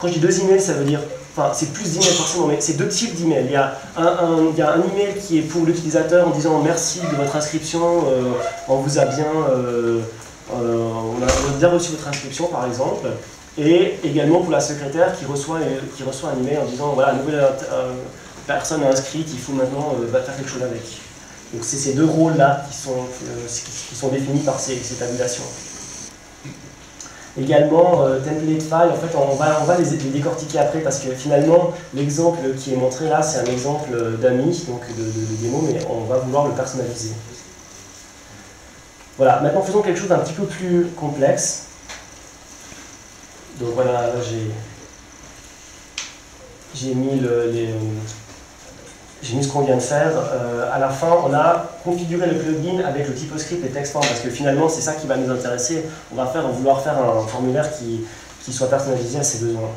Quand je dis 2 emails, ça veut dire, enfin c'est plus d'emails forcément, mais c'est 2 types d'emails. Il y a un email qui est pour l'utilisateur en disant merci de votre inscription, on vous a bien, on a bien reçu votre inscription par exemple. Et également pour la secrétaire qui reçoit un email en disant voilà, nouvelle personne inscrite, il faut maintenant faire quelque chose avec. Donc c'est ces 2 rôles-là qui sont définis par ces tabulations. Également, template file, en fait, on va les décortiquer après parce que finalement, l'exemple qui est montré là, c'est un exemple d'AMI, donc de démo, mais on va vouloir le personnaliser. Voilà, maintenant faisons quelque chose d'un petit peu plus complexe. Donc voilà, là j'ai mis ce qu'on vient de faire. À la fin, on a configuré le plugin avec le typoscript et textform parce que finalement, c'est ça qui va nous intéresser. On va vouloir faire un formulaire qui soit personnalisé à ses besoins.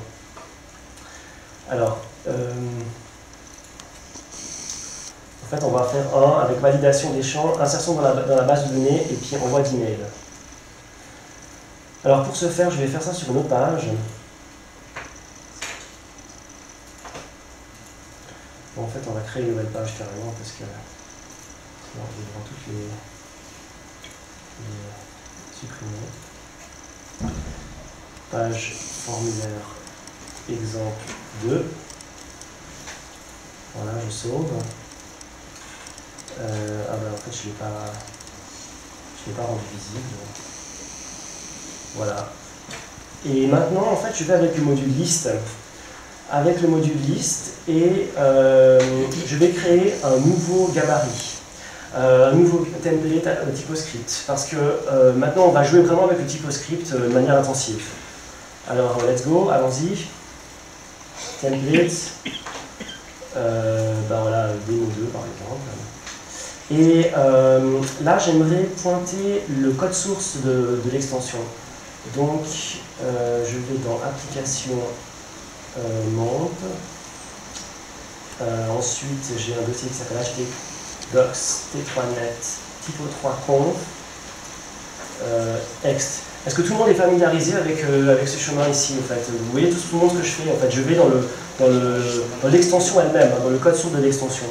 Alors, en fait, on va faire un avec validation des champs, insertion dans la base de données et puis envoi d'email. Alors, pour ce faire, je vais faire ça sur une autre page. Bon, en fait, on va créer une nouvelle page carrément parce que sinon, je vais devoir toutes les supprimer. Page formulaire exemple 2. Voilà, je sauve. Ah ben en fait, je ne l'ai pas rendu visible. Voilà. Et maintenant, en fait, je vais avec le module list. Avec le module list et je vais créer un nouveau gabarit, un nouveau template typoscript parce que maintenant on va jouer vraiment avec le typoscript de manière intensive. Alors let's go, allons-y. Template, ben voilà, démo 2 par exemple. Et là j'aimerais pointer le code source de l'extension. Donc je vais dans application. Monte. Ensuite, j'ai un dossier qui s'appelle htdocs t3net typo3conf ext. Est-ce que tout le monde est familiarisé avec ce chemin ici en fait? Vous voyez tout le monde ce que je fais en fait. Je vais dans l'extension elle-même, dans le code source de l'extension.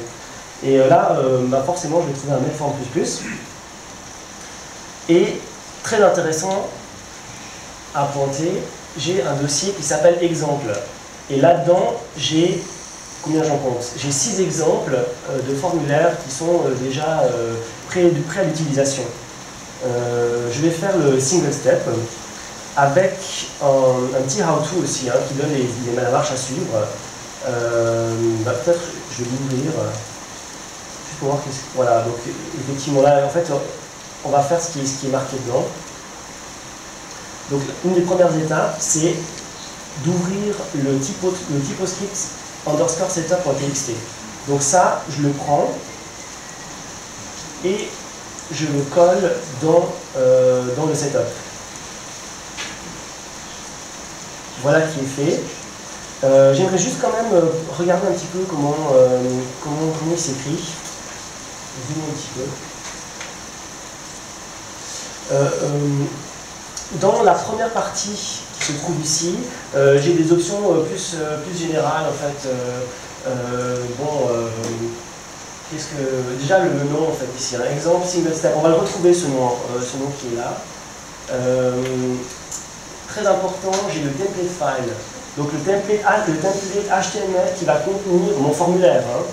Et là, bah forcément, je vais trouver un metform++. Et très intéressant à pointer, j'ai un dossier qui s'appelle exemple. Et là-dedans, j'ai, combien j'en compte? J'ai 6 exemples de formulaires qui sont déjà prêts à l'utilisation. Je vais faire le single step avec un petit how-to aussi, hein, qui donne la marche à suivre. Bah, peut-être je vais l'ouvrir, juste pour voir voilà, donc effectivement là, en fait, on va faire ce qui est marqué dedans. Donc, une des premières étapes, c'est d'ouvrir le typoscript underscore setup.txt. Donc ça, je le prends et je le colle dans le setup. Voilà qui est fait. J'aimerais juste quand même regarder un petit peu comment il s'écrit. Zoom un petit peu. Dans la première partie qui se trouve ici, j'ai des options plus générales en fait. Déjà le nom en fait ici, un exemple single step. On va le retrouver ce nom qui est là. Très important, j'ai le template file. Donc le template HTML qui va contenir mon formulaire. Hein.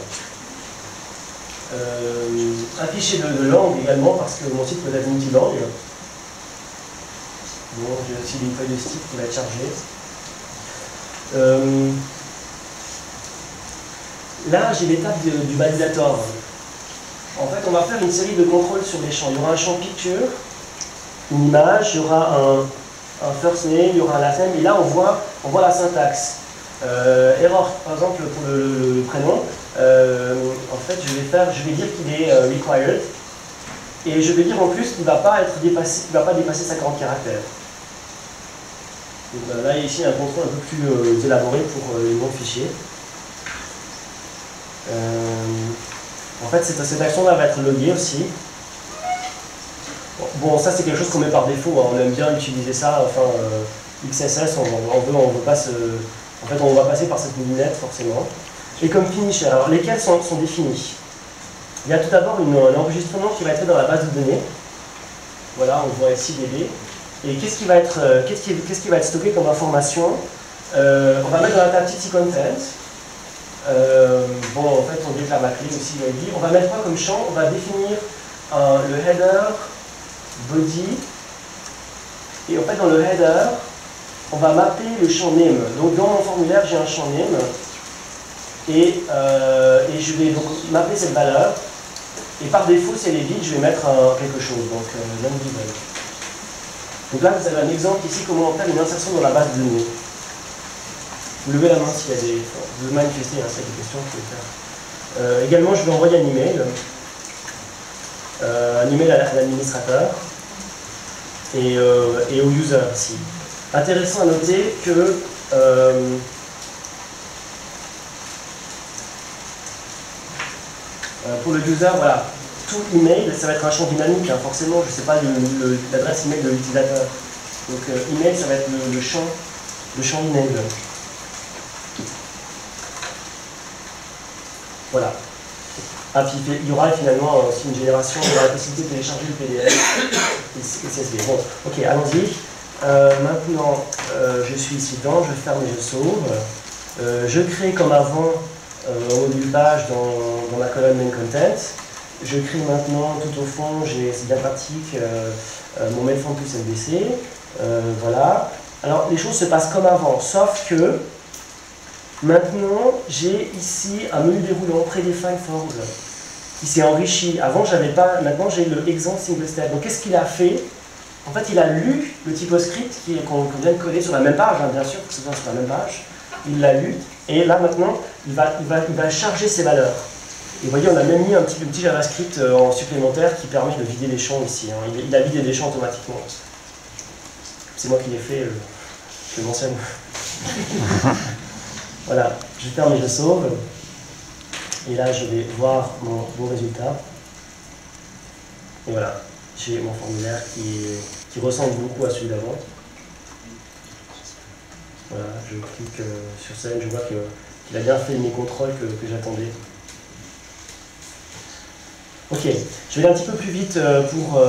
Un fichier de langue également parce que mon site peut être multilangue. Bon, j'ai aussi une feuille de style qui va être chargée. Là, j'ai l'étape du validator. En fait, on va faire une série de contrôles sur les champs. Il y aura un champ picture, une image, il y aura un first name, il y aura un last name, et là, on voit la syntaxe. Error, par exemple, pour le prénom. En fait, je vais dire qu'il est required. Et je vais dire en plus qu'il ne va pas dépasser 50 caractères. Donc, là, ici, un contrôle un peu plus élaboré pour les noms fichiers. En fait, cette action-là va être loguée aussi. Bon, ça, c'est quelque chose qu'on met par défaut. Hein. On aime bien utiliser ça. Enfin, XSS, on veut pas se En fait, on va passer par cette moulinette, forcément. Et comme finisher, alors lesquels sont définis? Il y a tout d'abord un enregistrement qui va être fait dans la base de données. Voilà, on voit ici DB. Et qu'est-ce qui va être stocké comme information? On va mettre dans la table TT Content. Bon, en fait, on déclare la clé aussi, l'ID. On va mettre quoi comme champ? On va définir le header, body. Et en fait, dans le header, on va mapper le champ name. Donc, dans mon formulaire, j'ai un champ name. Et je vais donc mapper cette valeur. Et par défaut, si elle est vide, je vais mettre quelque chose. Donc, non-given. Donc là, vous avez un exemple ici, comment on fait une insertion dans la base de données. Vous levez la main s'il y a des... Vous manifestez, hein, s'il y a des questions, vous pouvez faire. Également, je vais envoyer un email à l'administrateur et au user ici. Intéressant à noter que pour le user, voilà, tout email, ça va être un champ dynamique, hein, forcément, je ne sais pas l'adresse email de l'utilisateur. Donc email, ça va être le champ email. Voilà. Ah, puis il y aura finalement aussi une génération de la possibilité de télécharger le PDF et CSV. Bon, ok, allons-y. Maintenant, je suis ici dedans, je ferme et je sauve. Je crée comme avant au module page dans ma colonne main content. Je crée maintenant tout au fond, c'est bien pratique, mon mail form plus MVC. Voilà. Alors les choses se passent comme avant, sauf que maintenant j'ai ici un menu déroulant prédefined forms qui s'est enrichi. Avant j'avais pas, maintenant j'ai le exemple single step. Donc qu'est-ce qu'il a fait? En fait il a lu le typoscript qu'on vient de coder sur la même page, hein, bien sûr, que ce soit sur la même page. Il l'a lu et là maintenant il va charger ses valeurs. Et vous voyez, on a même mis un petit JavaScript en supplémentaire qui permet de vider les champs ici. Hein. Il a vidé des champs automatiquement. C'est moi qui l'ai fait, je mentionne. Voilà, je ferme et je sauve. Et là, je vais voir mon beau résultat. Et voilà, j'ai mon formulaire qui ressemble beaucoup à celui d'avant. Voilà, je clique sur scène, je vois qu'il a bien fait mes contrôles que j'attendais. Ok, je vais aller un petit peu plus vite pour